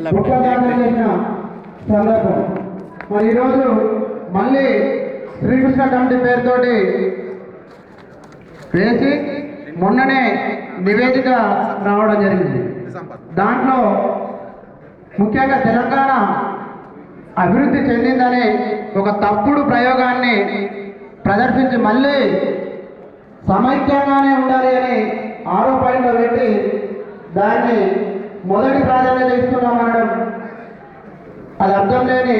ముఖ్యదానం చేసిన సందర్భం. మరి ఈరోజు మళ్ళీ శ్రీకృష్ణ కమిటీ పేరుతోటి వేసి మొన్ననే నివేదిక రావడం జరిగింది. దాంట్లో ముఖ్యంగా తెలంగాణ అభివృద్ధి చెందిందనే ఒక తప్పుడు ప్రయోగాన్ని ప్రదర్శించి మళ్ళీ సమైక్యంగానే ఉండాలి అని ఆరోపణలు పెట్టి దాన్ని మొదటి ప్రాధాన్యత ఇస్తున్నామనడం అది అర్థం లేని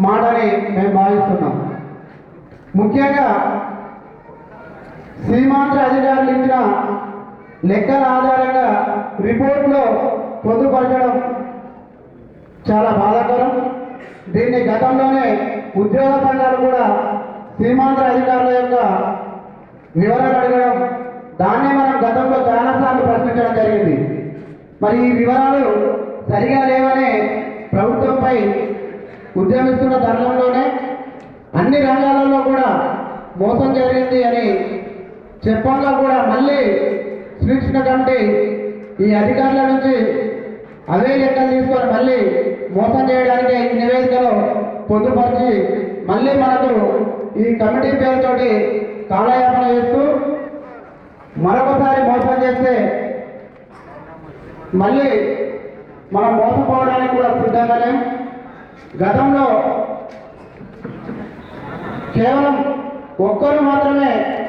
మాటని మేము భావిస్తున్నాం. ముఖ్యంగా సీమాంధ్ర అధికారులు ఇచ్చిన లెక్కల ఆధారంగా రిపోర్టులో పొందుపరచడం చాలా బాధాకరం. దీన్ని గతంలోనే ఉద్యోగ సంఘాలు కూడా సీమాంధ్ర అధికారుల యొక్క వివరాలు అడగడం, దాన్నే మనం గతంలో చాలాసార్లు ప్రశ్నించడం జరిగింది. మరి ఈ వివరాలు సరిగా లేవనే ప్రభుత్వంపై ఉద్యమిస్తున్న తరుణంలోనే అన్ని రంగాలలో కూడా మోసం జరిగింది అని చెప్పంగా కూడా మళ్ళీ శ్రీకృష్ణ కమిటీ ఈ అధికారుల నుంచి అవే లెక్కలు తీసుకొని మళ్ళీ మోసం చేయడానికి ఈ నివేదికలో పొందుపరిచి మళ్ళీ మనకు ఈ కమిటీ పేరుతోటి కాలయాపన చేస్తూ మరొకసారి మోసం చేస్తే మళ్ళీ మనం మోసపోవడానికి కూడా సిద్ధంగానే. గతంలో కేవలం ఒక్కరు మాత్రమే